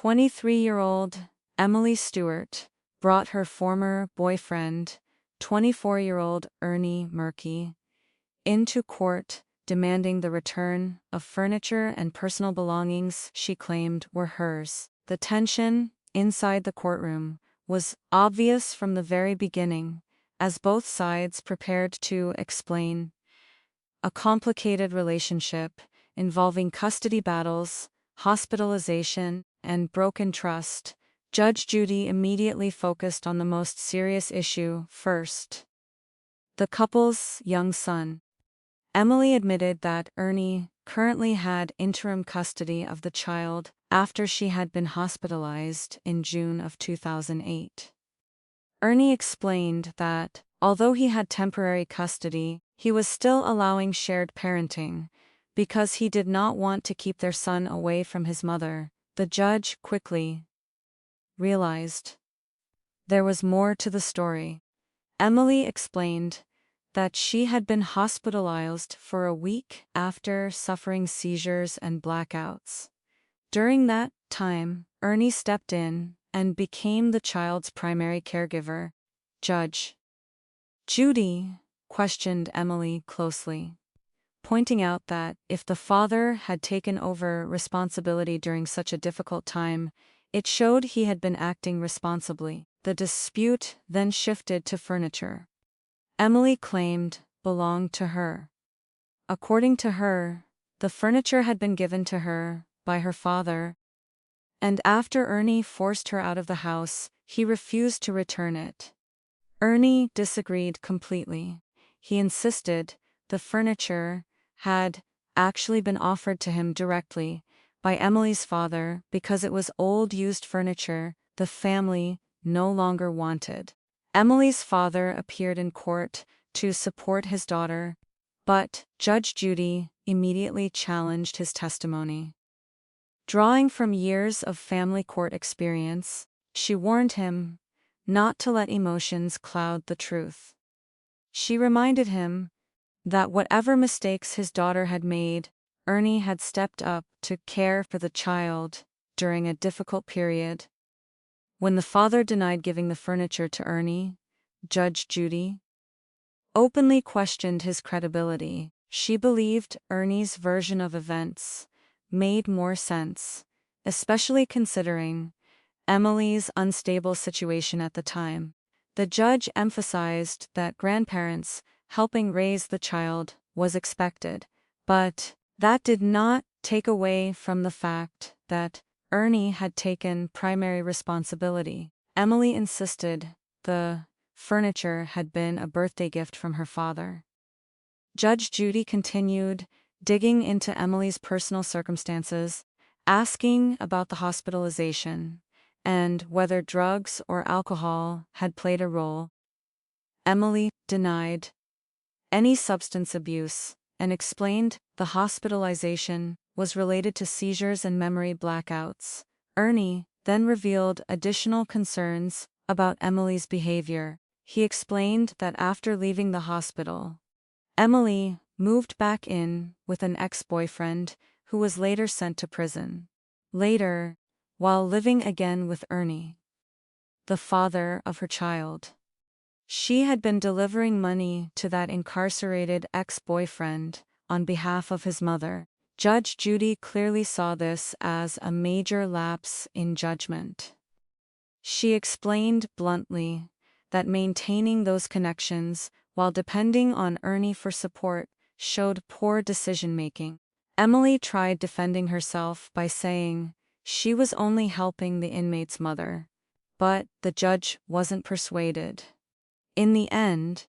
23-year-old Emily Stewart brought her former boyfriend, 24-year-old Ernie Murky, into court, demanding the return of furniture and personal belongings she claimed were hers. The tension inside the courtroom was obvious from the very beginning, as both sides prepared to explain a complicated relationship involving custody battles, hospitalization, and broken trust. Judge Judy immediately focused on the most serious issue first: the couple's young son. Emily admitted that Ernie currently had interim custody of the child after she had been hospitalized in June of 2008. Ernie explained that, although he had temporary custody, he was still allowing shared parenting because he did not want to keep their son away from his mother. The judge quickly realized there was more to the story. Emily explained that she had been hospitalized for a week after suffering seizures and blackouts. During that time, Ernie stepped in and became the child's primary caregiver. Judge Judy questioned Emily closely, pointing out that if the father had taken over responsibility during such a difficult time, it showed he had been acting responsibly. The dispute then shifted to furniture Emily claimed belonged to her. According to her, the furniture had been given to her by her father, and after Ernie forced her out of the house, he refused to return it. Ernie disagreed completely. He insisted the furniture had actually been offered to him directly by Emily's father because it was old used furniture the family no longer wanted. Emily's father appeared in court to support his daughter, but Judge Judy immediately challenged his testimony. Drawing from years of family court experience, she warned him not to let emotions cloud the truth. She reminded him that whatever mistakes his daughter had made, Ernie had stepped up to care for the child during a difficult period. When the father denied giving the furniture to Ernie, Judge Judy openly questioned his credibility. She believed Ernie's version of events made more sense, especially considering Emily's unstable situation at the time. The judge emphasized that grandparents helping raise the child was expected, but that did not take away from the fact that Ernie had taken primary responsibility. Emily insisted the furniture had been a birthday gift from her father. Judge Judy continued digging into Emily's personal circumstances, asking about the hospitalization and whether drugs or alcohol had played a role. Emily denied any substance abuse and explained the hospitalization was related to seizures and memory blackouts. Ernie then revealed additional concerns about Emily's behavior. He explained that after leaving the hospital, Emily moved back in with an ex-boyfriend who was later sent to prison. Later, while living again with Ernie, the father of her child, she had been delivering money to that incarcerated ex-boyfriend on behalf of his mother. Judge Judy clearly saw this as a major lapse in judgment. She explained bluntly that maintaining those connections while depending on Ernie for support showed poor decision-making. Emily tried defending herself by saying she was only helping the inmate's mother, but the judge wasn't persuaded. In the end,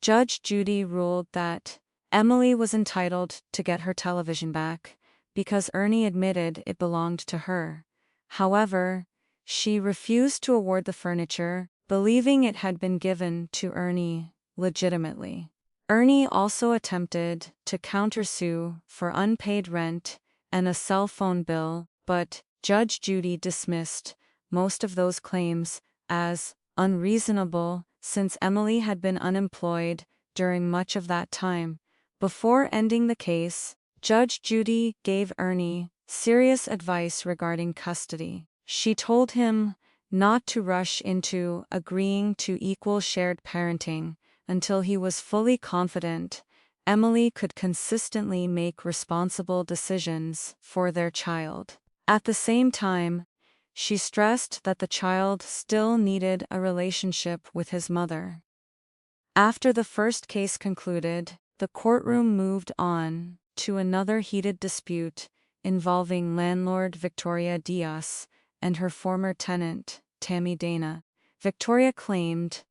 Judge Judy ruled that Emily was entitled to get her television back because Ernie admitted it belonged to her. However, she refused to award the furniture, believing it had been given to Ernie legitimately. Ernie also attempted to countersue for unpaid rent and a cell phone bill, but Judge Judy dismissed most of those claims as unreasonable since Emily had been unemployed during much of that time. Before ending the case, Judge Judy gave Ernie serious advice regarding custody. She told him not to rush into agreeing to equal shared parenting until he was fully confident Emily could consistently make responsible decisions for their child. At the same time, she stressed that the child still needed a relationship with his mother. After the first case concluded, the courtroom moved on to another heated dispute involving landlord Victoria Diaz and her former tenant, Tammy Dana. Victoria claimed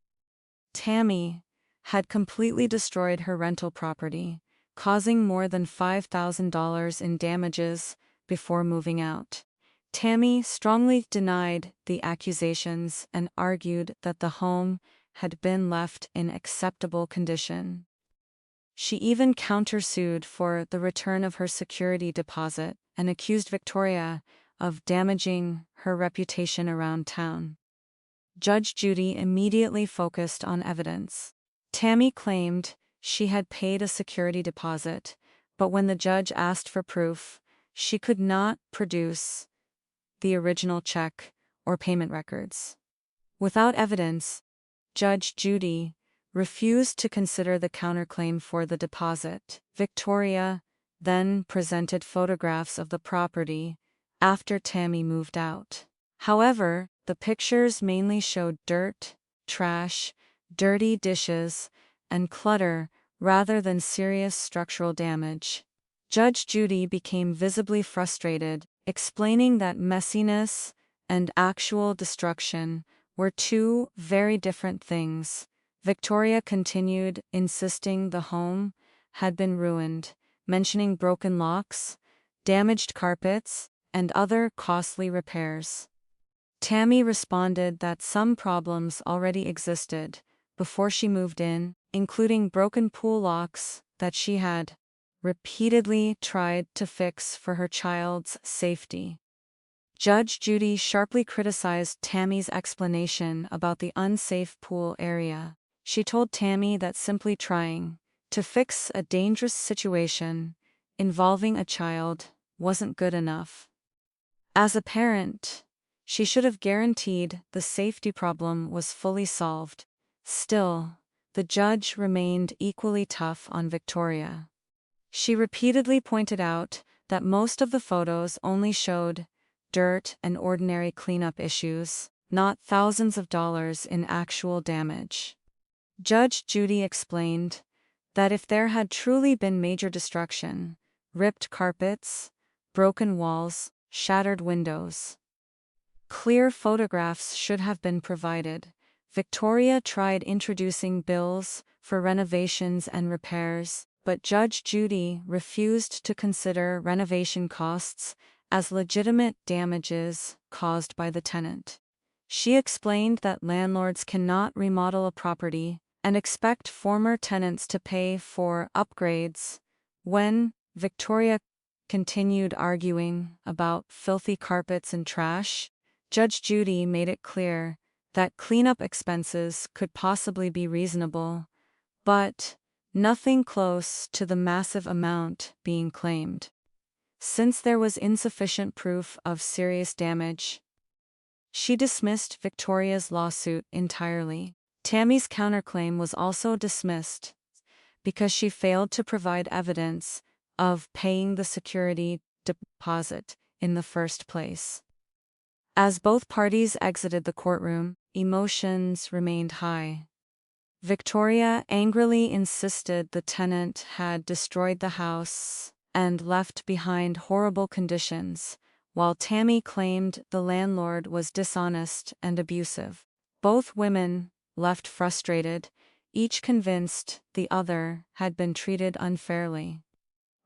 Tammy had completely destroyed her rental property, causing more than $5,000 in damages before moving out. Tammy strongly denied the accusations and argued that the home had been left in acceptable condition. She even countersued for the return of her security deposit and accused Victoria of damaging her reputation around town. Judge Judy immediately focused on evidence. Tammy claimed she had paid a security deposit, but when the judge asked for proof, she could not produce the original check or payment records. Without evidence, Judge Judy refused to consider the counterclaim for the deposit. Victoria then presented photographs of the property after Tammy moved out. However, the pictures mainly showed dirt, trash, dirty dishes, and clutter rather than serious structural damage. Judge Judy became visibly frustrated, explaining that messiness and actual destruction were two very different things. Victoria continued insisting the home had been ruined, mentioning broken locks, damaged carpets, and other costly repairs. Tammy responded that some problems already existed before she moved in, including broken pool locks that she had repeatedly tried to fix for her child's safety. Judge Judy sharply criticized Tammy's explanation about the unsafe pool area. She told Tammy that simply trying to fix a dangerous situation involving a child wasn't good enough. As a parent, she should have guaranteed the safety problem was fully solved. Still, the judge remained equally tough on Victoria. She repeatedly pointed out that most of the photos only showed dirt and ordinary cleanup issues, not thousands of dollars in actual damage. Judge Judy explained that if there had truly been major destruction, ripped carpets, broken walls, shattered windows, clear photographs should have been provided. Victoria tried introducing bills for renovations and repairs, but Judge Judy refused to consider renovation costs as legitimate damages caused by the tenant. She explained that landlords cannot remodel a property and expect former tenants to pay for upgrades. When Victoria continued arguing about filthy carpets and trash, Judge Judy made it clear that cleanup expenses could possibly be reasonable, but nothing close to the massive amount being claimed. Since there was insufficient proof of serious damage, she dismissed Victoria's lawsuit entirely. Tammy's counterclaim was also dismissed because she failed to provide evidence of paying the security deposit in the first place. As both parties exited the courtroom, emotions remained high. Victoria angrily insisted the tenant had destroyed the house and left behind horrible conditions, while Tammy claimed the landlord was dishonest and abusive. Both women left frustrated, each convinced the other had been treated unfairly.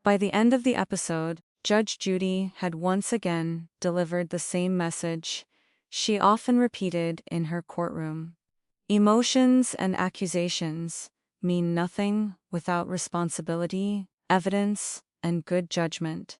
By the end of the episode, Judge Judy had once again delivered the same message she often repeated in her courtroom. Emotions and accusations mean nothing without responsibility, evidence, and good judgment.